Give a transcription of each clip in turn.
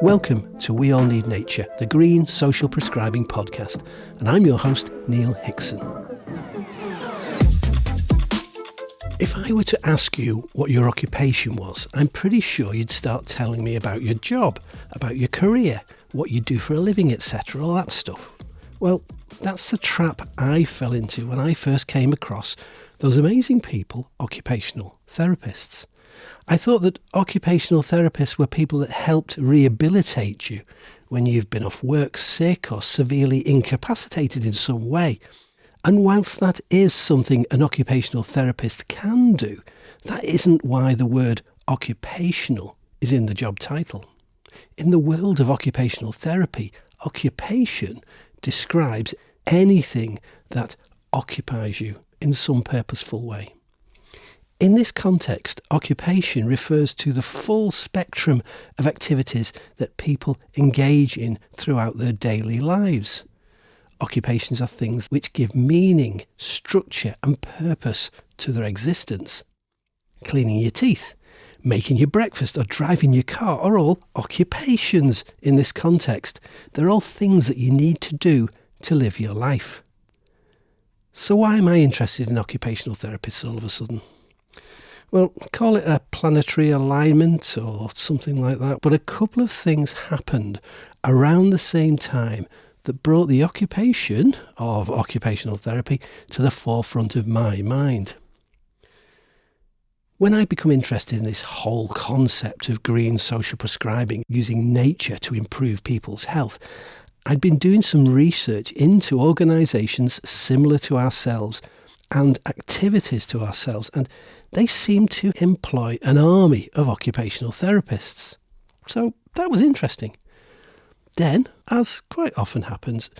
Welcome to We All Need Nature, the Green Social Prescribing podcast, and I'm your host, Neil Hickson. If I were to ask you what your occupation was, I'm pretty sure you'd start telling me about your job, about your career, what you do for a living, etc., all that stuff. Well, that's the trap I fell into when I first came across those amazing people, occupational therapists. I thought that occupational therapists were people that helped rehabilitate you when you've been off work sick or severely incapacitated in some way. And whilst that is something an occupational therapist can do, that isn't why the word occupational is in the job title. In the world of occupational therapy, occupation describes anything that occupies you in some purposeful way. In this context, occupation refers to the full spectrum of activities that people engage in throughout their daily lives. Occupations are things which give meaning, structure and purpose to their existence. Cleaning your teeth, making your breakfast or driving your car are all occupations in this context. They're all things that you need to do to live your life. So why am I interested in occupational therapists all of a sudden? Well, call it a planetary alignment or something like that, but a couple of things happened around the same time that brought the occupation of occupational therapy to the forefront of my mind. When I become interested in this whole concept of green social prescribing, using nature to improve people's health, I'd been doing some research into organisations similar to ourselves and activities to ourselves, and they seem to employ an army of occupational therapists. So that was interesting. Then, as quite often happens,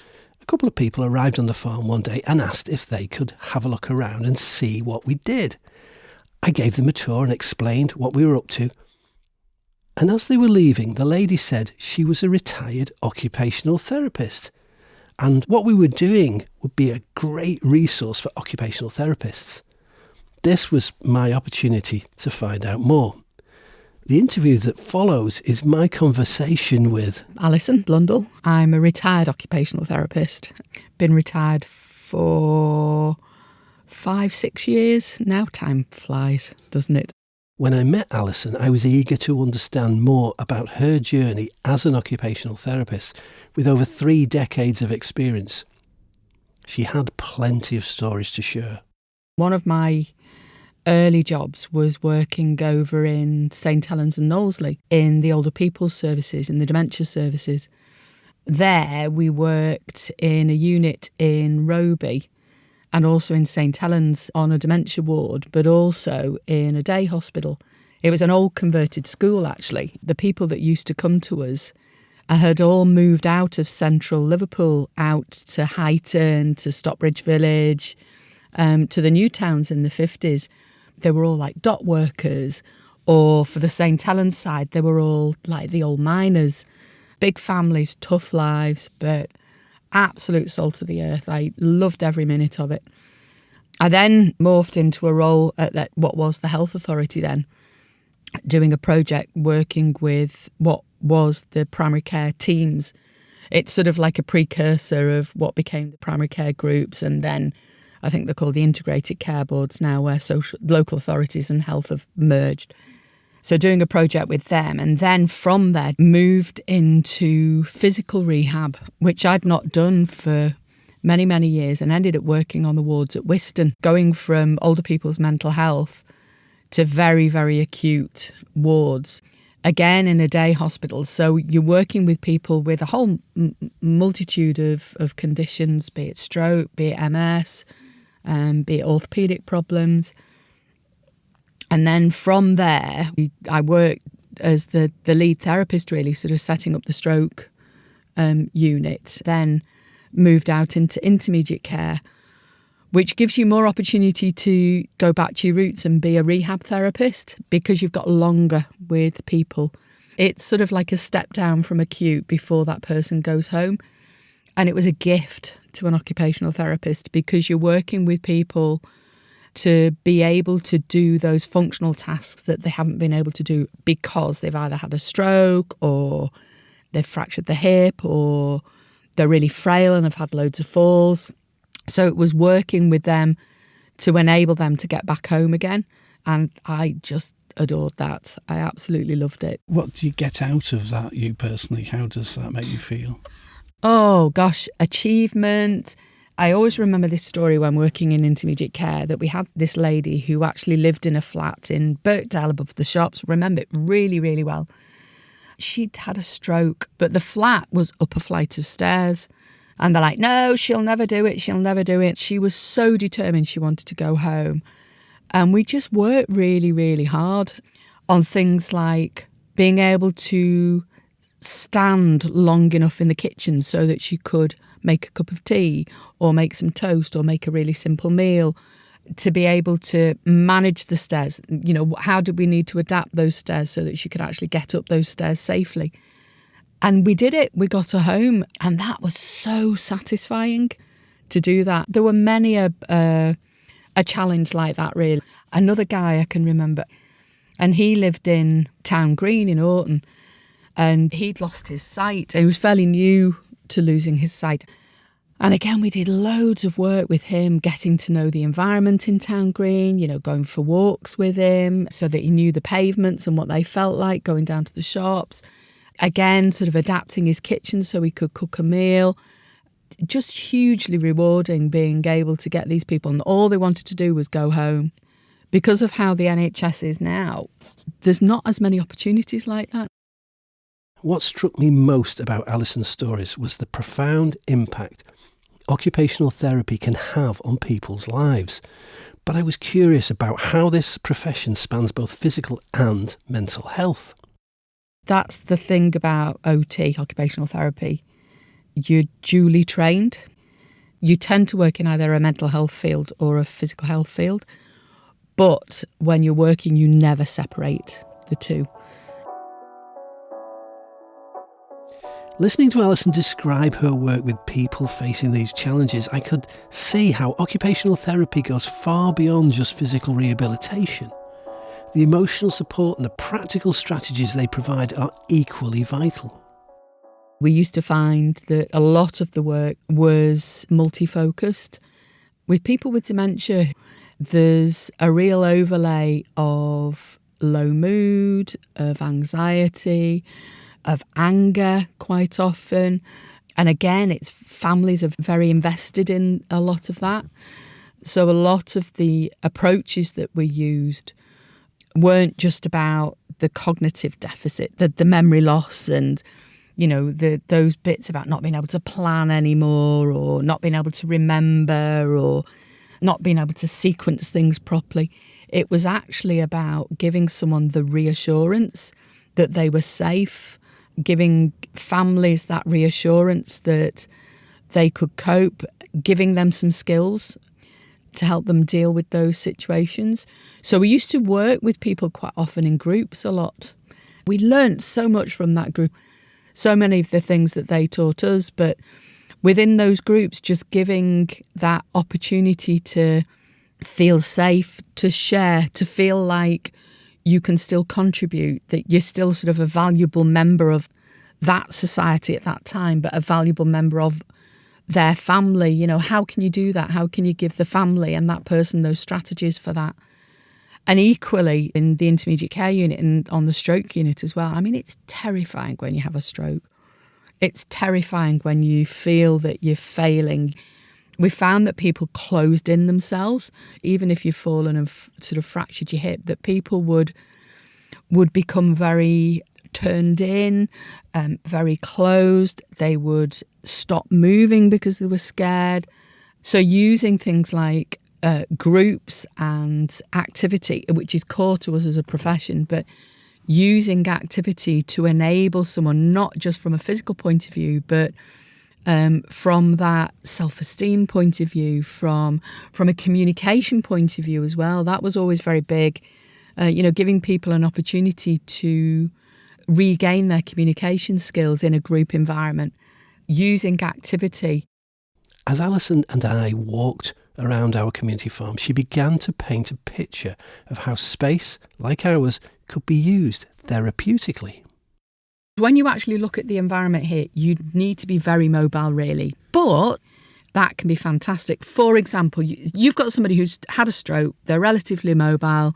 a couple of people arrived on the farm one day and asked if they could have a look around and see what we did. I gave them a tour and explained what we were up to. And as they were leaving, the lady said she was a retired occupational therapist. And what we were doing would be a great resource for occupational therapists. This was my opportunity to find out more. The interview that follows is my conversation with Alison Blundell. I'm a retired occupational therapist. Been retired for 5-6 years now. Time flies, doesn't it? When I met Alison, I was eager to understand more about her journey as an occupational therapist with over 3 decades of experience. She had plenty of stories to share. One of my early jobs was working over in St Helens and Knowsley in the older people's services, in the dementia services. There we worked in a unit in Roby and also in St Helens on a dementia ward, but also in a day hospital. It was an old converted school, actually. The people that used to come to us had all moved out of central Liverpool, out to Highton, to Stockbridge Village, to the new towns in the 50s. They were all like dock workers, or for the St Helens side, they were all like the old miners. Big families, tough lives, but absolute salt of the earth. I loved every minute of it. I then morphed into a role at what was the health authority then, doing a project working with what was the primary care teams. It's sort of like a precursor of what became the primary care groups, and then I think they're called the integrated care boards now, where local authorities and health have merged. So doing a project with them, and then from there moved into physical rehab, which I'd not done for many, many years, and ended up working on the wards at Wiston, going from older people's mental health to very, very acute wards. Again, in a day hospital. So you're working with people with a whole multitude of conditions, be it stroke, be it MS, be it orthopaedic problems. And then from there, I worked as the lead therapist, really, sort of setting up the stroke unit, then moved out into intermediate care, which gives you more opportunity to go back to your roots and be a rehab therapist because you've got longer with people. It's sort of like a step down from acute before that person goes home. And it was a gift to an occupational therapist because you're working with people to be able to do those functional tasks that they haven't been able to do because they've either had a stroke or they've fractured the hip or they're really frail and have had loads of falls. So it was working with them to enable them to get back home again. And I just adored that. I absolutely loved it. What do you get out of that, you personally? How does that make you feel? Oh, gosh, achievement. I always remember this story when working in intermediate care, that we had this lady who actually lived in a flat in Birkdale above the shops. Remember it really, really well. She'd had a stroke, but the flat was up a flight of stairs. And they're like, no, she'll never do it. She'll never do it. She was so determined she wanted to go home. And we just worked really, really hard on things like being able to stand long enough in the kitchen so that she could make a cup of tea or make some toast or make a really simple meal, to be able to manage the stairs. You know, how did we need to adapt those stairs so that she could actually get up those stairs safely? And we did it. We got her home, and that was so satisfying to do that. There were many a challenge like that, really. Another guy I can remember, and he lived in Town Green in Orton, and he'd lost his sight. He was fairly new to losing his sight. And again, we did loads of work with him, getting to know the environment in Town Green, you know, going for walks with him so that he knew the pavements and what they felt like, going down to the shops. Again, sort of adapting his kitchen so he could cook a meal. Just hugely rewarding being able to get these people, and all they wanted to do was go home. Because of how the NHS is now, there's not as many opportunities like that. What struck me most about Alison's stories was the profound impact occupational therapy can have on people's lives. But I was curious about how this profession spans both physical and mental health. That's the thing about OT, occupational therapy. You're duly trained. You tend to work in either a mental health field or a physical health field. But when you're working, you never separate the two. Listening to Alison describe her work with people facing these challenges, I could see how occupational therapy goes far beyond just physical rehabilitation. The emotional support and the practical strategies they provide are equally vital. We used to find that a lot of the work was multi-focused. With people with dementia, there's a real overlay of low mood, of anxiety, of anger quite often. And again, it's families are very invested in a lot of that. So a lot of the approaches that we used weren't just about the cognitive deficit, the memory loss and, you know, those bits about not being able to plan anymore or not being able to remember or not being able to sequence things properly. It was actually about giving someone the reassurance that they were safe, giving families that reassurance that they could cope, giving them some skills to help them deal with those situations. So we used to work with people quite often in groups a lot. We learned so much from that group, so many of the things that they taught us, but within those groups, just giving that opportunity to feel safe, to share, to feel like you can still contribute, that you're still sort of a valuable member of that society at that time, but a valuable member of their family. You know, how can you do that? How can you give the family and that person those strategies for that? And equally in the intermediate care unit and on the stroke unit as well. I mean, it's terrifying when you have a stroke. It's terrifying when you feel that you're failing. We found that people closed in themselves, even if you've fallen and sort of fractured your hip, that people would become very turned in, very closed. They would stop moving because they were scared. So using things like groups and activity, which is core to us as a profession, but using activity to enable someone, not just from a physical point of view, but from that self-esteem point of view, from a communication point of view as well. That was always very big, giving people an opportunity to regain their communication skills in a group environment, using activity. As Alison and I walked around our community farm, she began to paint a picture of how space, like ours, could be used therapeutically. When you actually look at the environment here, you need to be very mobile, really. But that can be fantastic. For example, you've got somebody who's had a stroke, they're relatively mobile.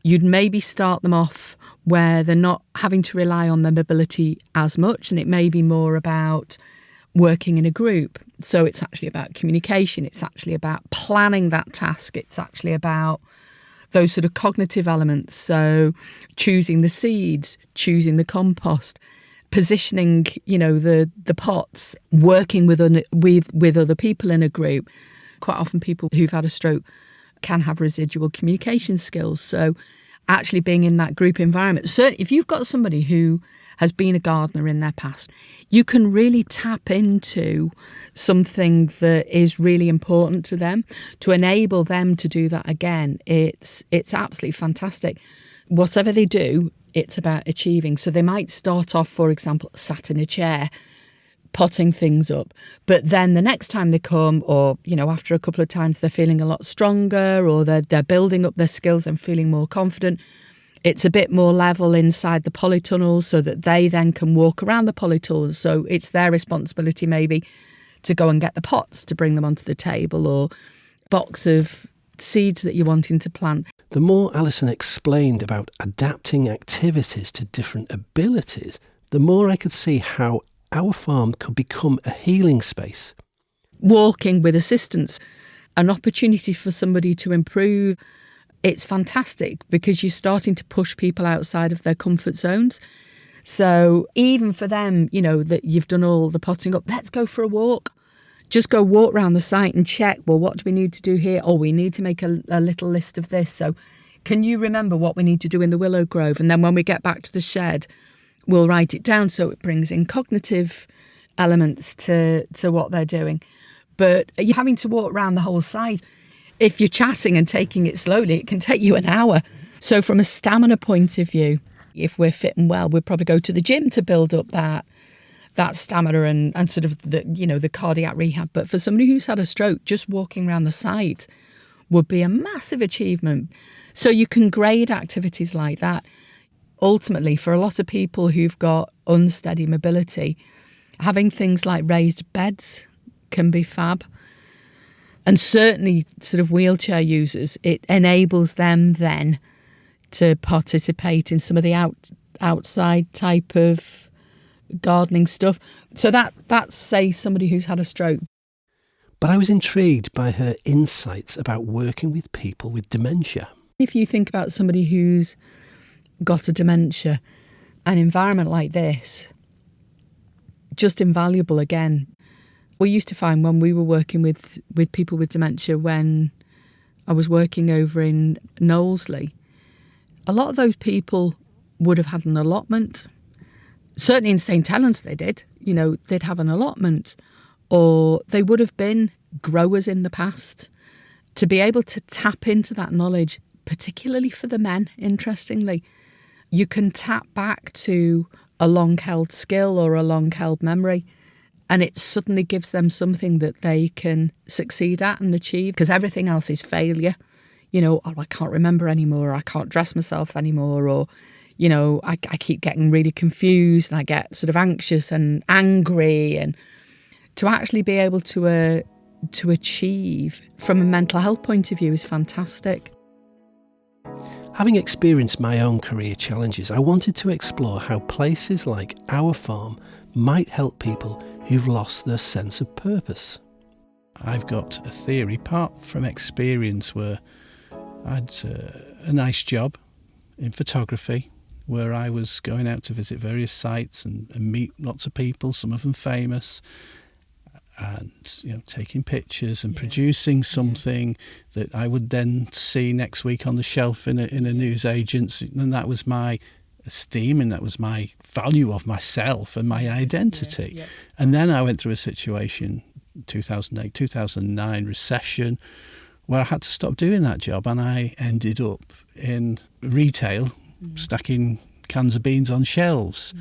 You'd maybe start them off where they're not having to rely on their mobility as much, and it may be more about working in a group. So it's actually about communication, it's actually about planning that task, it's actually about those sort of cognitive elements. So choosing the seeds, choosing the compost, positioning, the pots, working with other people in a group. Quite often people who've had a stroke can have residual communication skills. So actually being in that group environment. Certainly if you've got somebody who has been a gardener in their past, you can really tap into something that is really important to them to enable them to do that again. It's absolutely fantastic. Whatever they do, it's about achieving. So they might start off, for example, sat in a chair, potting things up. But then the next time they come, or, after a couple of times, they're feeling a lot stronger, or they're building up their skills and feeling more confident. It's a bit more level inside the polytunnels so that they then can walk around the polytunnels. So it's their responsibility maybe to go and get the pots to bring them onto the table, or box of seeds that you're wanting to plant. The more Alison explained about adapting activities to different abilities, the more I could see how our farm could become a healing space. Walking with assistance, an opportunity for somebody to improve. It's fantastic because you're starting to push people outside of their comfort zones. So even for them, that you've done all the potting up, let's go for a walk. Just go walk around the site and check, well, what do we need to do here? Oh, we need to make a little list of this. So can you remember what we need to do in the willow grove? And then when we get back to the shed, we'll write it down. So it brings in cognitive elements to what they're doing. But you're having to walk around the whole site. If you're chatting and taking it slowly, it can take you an hour. So from a stamina point of view, if we're fit and well, we'd probably go to the gym to build up that stamina and sort of the cardiac rehab. But for somebody who's had a stroke, just walking around the site would be a massive achievement. So you can grade activities like that. Ultimately, for a lot of people who've got unsteady mobility, having things like raised beds can be fab. And certainly sort of wheelchair users, it enables them then to participate in some of the outside type of gardening stuff. So that's, say, somebody who's had a stroke. But I was intrigued by her insights about working with people with dementia. If you think about somebody who's got a dementia, an environment like this, just invaluable again. We used to find when we were working with people with dementia, when I was working over in Knowlesley, a lot of those people would have had an allotment. Certainly in St Helens they did. They'd have an allotment, or they would have been growers in the past. To be able to tap into that knowledge, particularly for the men, interestingly, you can tap back to a long-held skill or a long-held memory, and it suddenly gives them something that they can succeed at and achieve, because everything else is failure. I can't remember anymore, or I can't dress myself anymore, or, I keep getting really confused and I get sort of anxious and angry. And to actually be able to achieve from a mental health point of view is fantastic. Having experienced my own career challenges, I wanted to explore how places like our farm might help people who've lost their sense of purpose. I've got a theory, apart from experience, where I had a nice job in photography, where I was going out to visit various sites and meet lots of people, some of them famous, and taking pictures and producing something that I would then see next week on the shelf in a newsagent's, and that was my esteem and that was my value of myself and my identity. And then I went through a situation, 2008, 2009 recession, where I had to stop doing that job, and I ended up in retail, stacking cans of beans on shelves.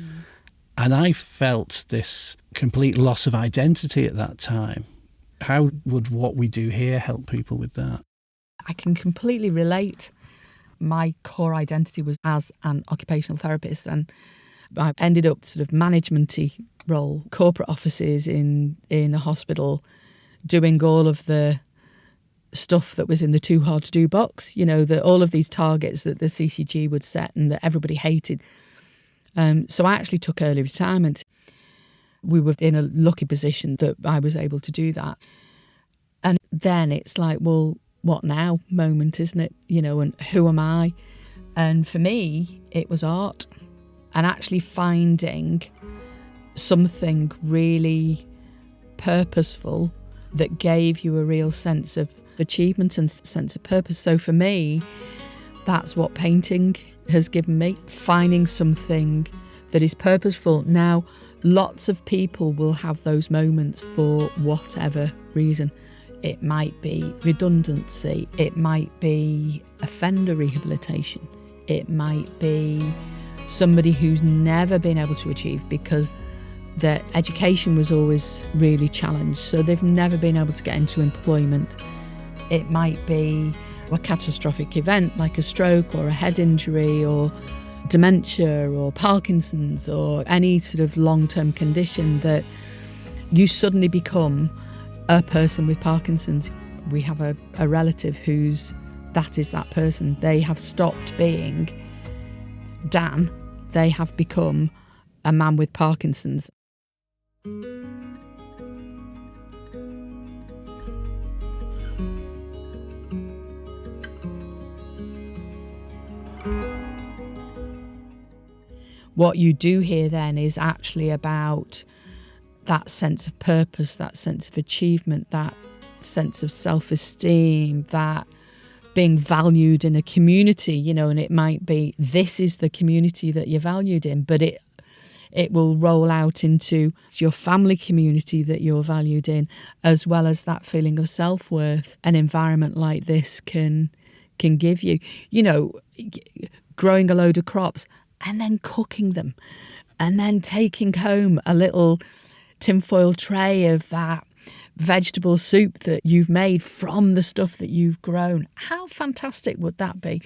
And I felt this complete loss of identity at that time. How would what we do here help people with that? I can completely relate. My core identity was as an occupational therapist, and I ended up sort of management-y role, corporate offices in a hospital, doing all of the stuff that was in the too hard to do box, all of these targets that the CCG would set and that everybody hated. So I actually took early retirement. We were in a lucky position that I was able to do that. And then it's like, well, what now moment, isn't it? And who am I? And for me, it was art, and actually finding something really purposeful that gave you a real sense of achievement and sense of purpose. So for me, that's what painting has given me, finding something that is purposeful. Now, lots of people will have those moments for whatever reason. It might be redundancy, it might be offender rehabilitation, it might be somebody who's never been able to achieve because their education was always really challenged, so they've never been able to get into employment. It might be a catastrophic event like a stroke or a head injury or dementia or Parkinson's or any sort of long-term condition that you suddenly become a person with Parkinson's. We have a relative that is that person. They have stopped being Dan. They have become a man with Parkinson's. What you do here then is actually about that sense of purpose, that sense of achievement, that sense of self-esteem, that being valued in a community, and it might be this is the community that you're valued in, but it will roll out into your family community that you're valued in, as well as that feeling of self-worth an environment like this can give you. Growing a load of crops and then cooking them and then taking home a little tinfoil tray of that vegetable soup that you've made from the stuff that you've grown. How fantastic would that be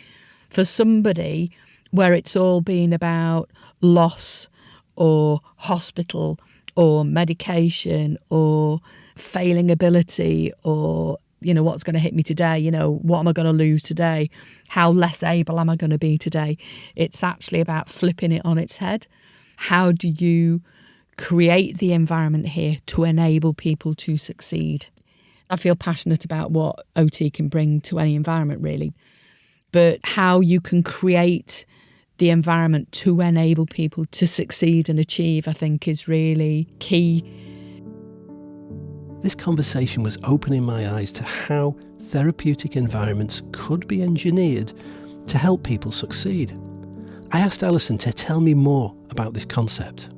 for somebody where it's all been about loss or hospital or medication or failing ability or, what's going to hit me today? What am I going to lose today? How less able am I going to be today? It's actually about flipping it on its head. How do you create the environment here to enable people to succeed? I feel passionate about what OT can bring to any environment, really. But how you can create the environment to enable people to succeed and achieve, I think, is really key. This conversation was opening my eyes to how therapeutic environments could be engineered to help people succeed. I asked Alison to tell me more about this concept.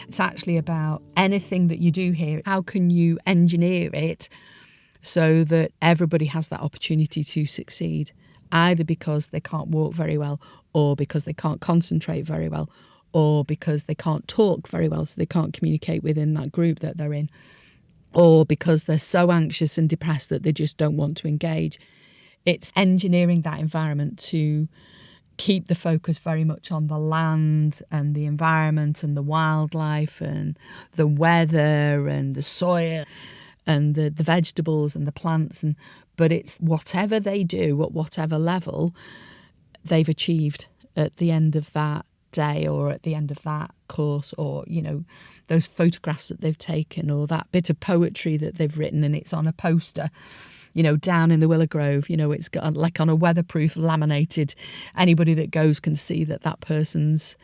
It's actually about anything that you do here. How can you engineer it so that everybody has that opportunity to succeed, either because they can't walk very well or because they can't concentrate very well or because they can't talk very well, so they can't communicate within that group that they're in, or because they're so anxious and depressed that they just don't want to engage. It's engineering that environment to keep the focus very much on the land and the environment and the wildlife and the weather and the soil and the vegetables and the plants. But it's whatever they do at whatever level they've achieved at the end of that day or at the end of that course, or those photographs that they've taken or that bit of poetry that they've written and it's on a poster down in the Willow Grove. It's got like on a weatherproof laminated. Anybody that goes can see that person's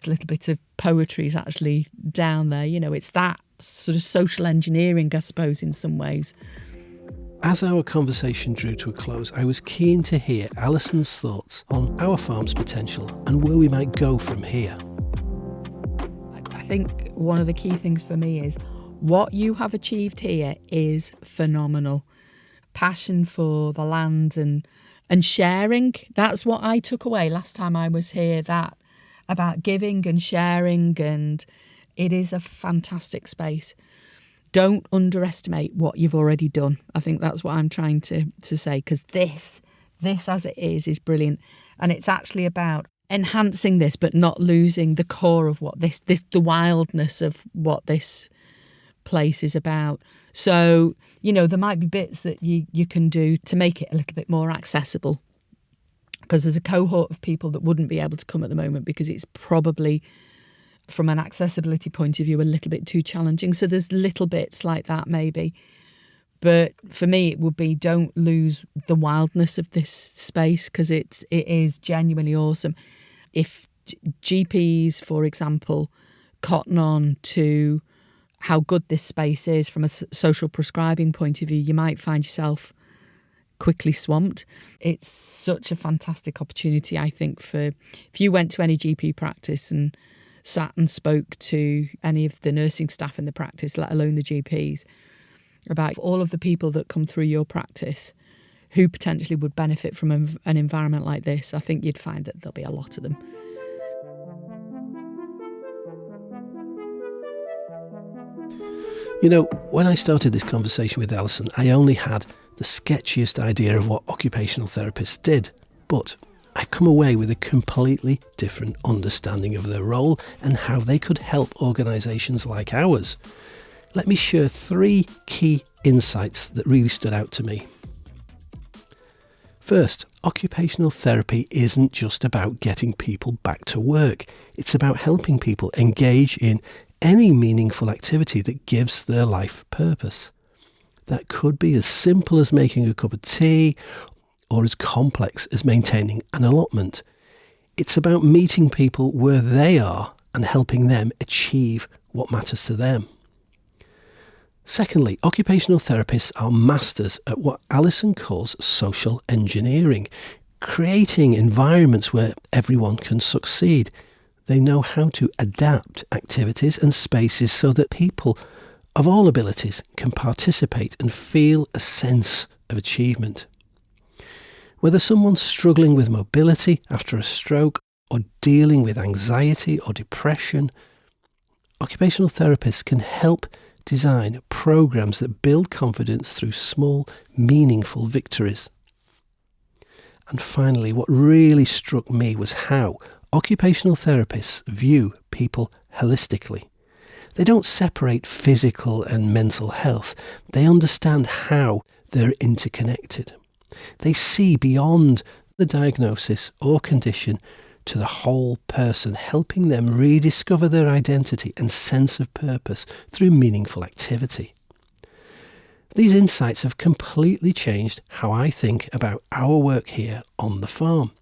little bit of poetry is actually down there. It's that sort of social engineering, I suppose, in some ways. As our conversation drew to a close, I was keen to hear Alison's thoughts on our farm's potential and where we might go from here. I think one of the key things for me is what you have achieved here is phenomenal. Passion for the land and sharing. That's what I took away last time I was here, that about giving and sharing, and it is a fantastic space. don't underestimate what you've already done. I think that's what I'm trying to say, because this as it is brilliant. And it's actually about enhancing this, but not losing the core of what the wildness of what this place is about. So, there might be bits that you can do to make it a little bit more accessible, because there's a cohort of people that wouldn't be able to come at the moment because it's probably, from an accessibility point of view, a little bit too challenging. So there's little bits like that maybe. But for me, it would be, don't lose the wildness of this space, because it is genuinely awesome. If GPs, for example, cotton on to how good this space is from a social prescribing point of view, you might find yourself quickly swamped. It's such a fantastic opportunity, I think, for if you went to any GP practice and sat and spoke to any of the nursing staff in the practice, let alone the GPs, about all of the people that come through your practice who potentially would benefit from an environment like this, I think you'd find that there'll be a lot of them. When I started this conversation with Alison, I only had the sketchiest idea of what occupational therapists did, but I've come away with a completely different understanding of their role and how they could help organisations like ours. Let me share 3 key insights that really stood out to me. First, occupational therapy isn't just about getting people back to work. It's about helping people engage in any meaningful activity that gives their life purpose. That could be as simple as making a cup of tea, or as complex as maintaining an allotment. It's about meeting people where they are and helping them achieve what matters to them. Secondly, occupational therapists are masters at what Alison calls social engineering, creating environments where everyone can succeed. They know how to adapt activities and spaces so that people of all abilities can participate and feel a sense of achievement. Whether someone's struggling with mobility after a stroke or dealing with anxiety or depression, occupational therapists can help design programs that build confidence through small, meaningful victories. And finally, what really struck me was how occupational therapists view people holistically. They don't separate physical and mental health. They understand how they're interconnected. They see beyond the diagnosis or condition to the whole person, helping them rediscover their identity and sense of purpose through meaningful activity. These insights have completely changed how I think about our work here on the farm.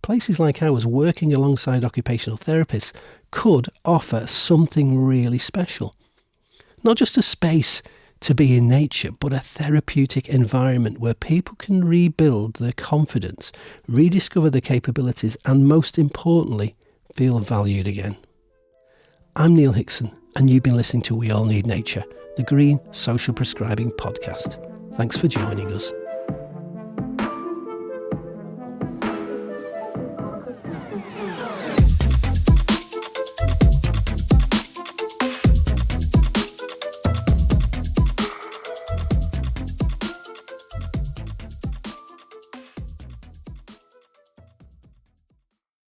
Places like ours, working alongside occupational therapists, could offer something really special. Not just a space to be in nature, but a therapeutic environment where people can rebuild their confidence, rediscover their capabilities, and most importantly, feel valued again. I'm Neil Hickson, and you've been listening to We All Need Nature, the Green Social Prescribing podcast. Thanks for joining us.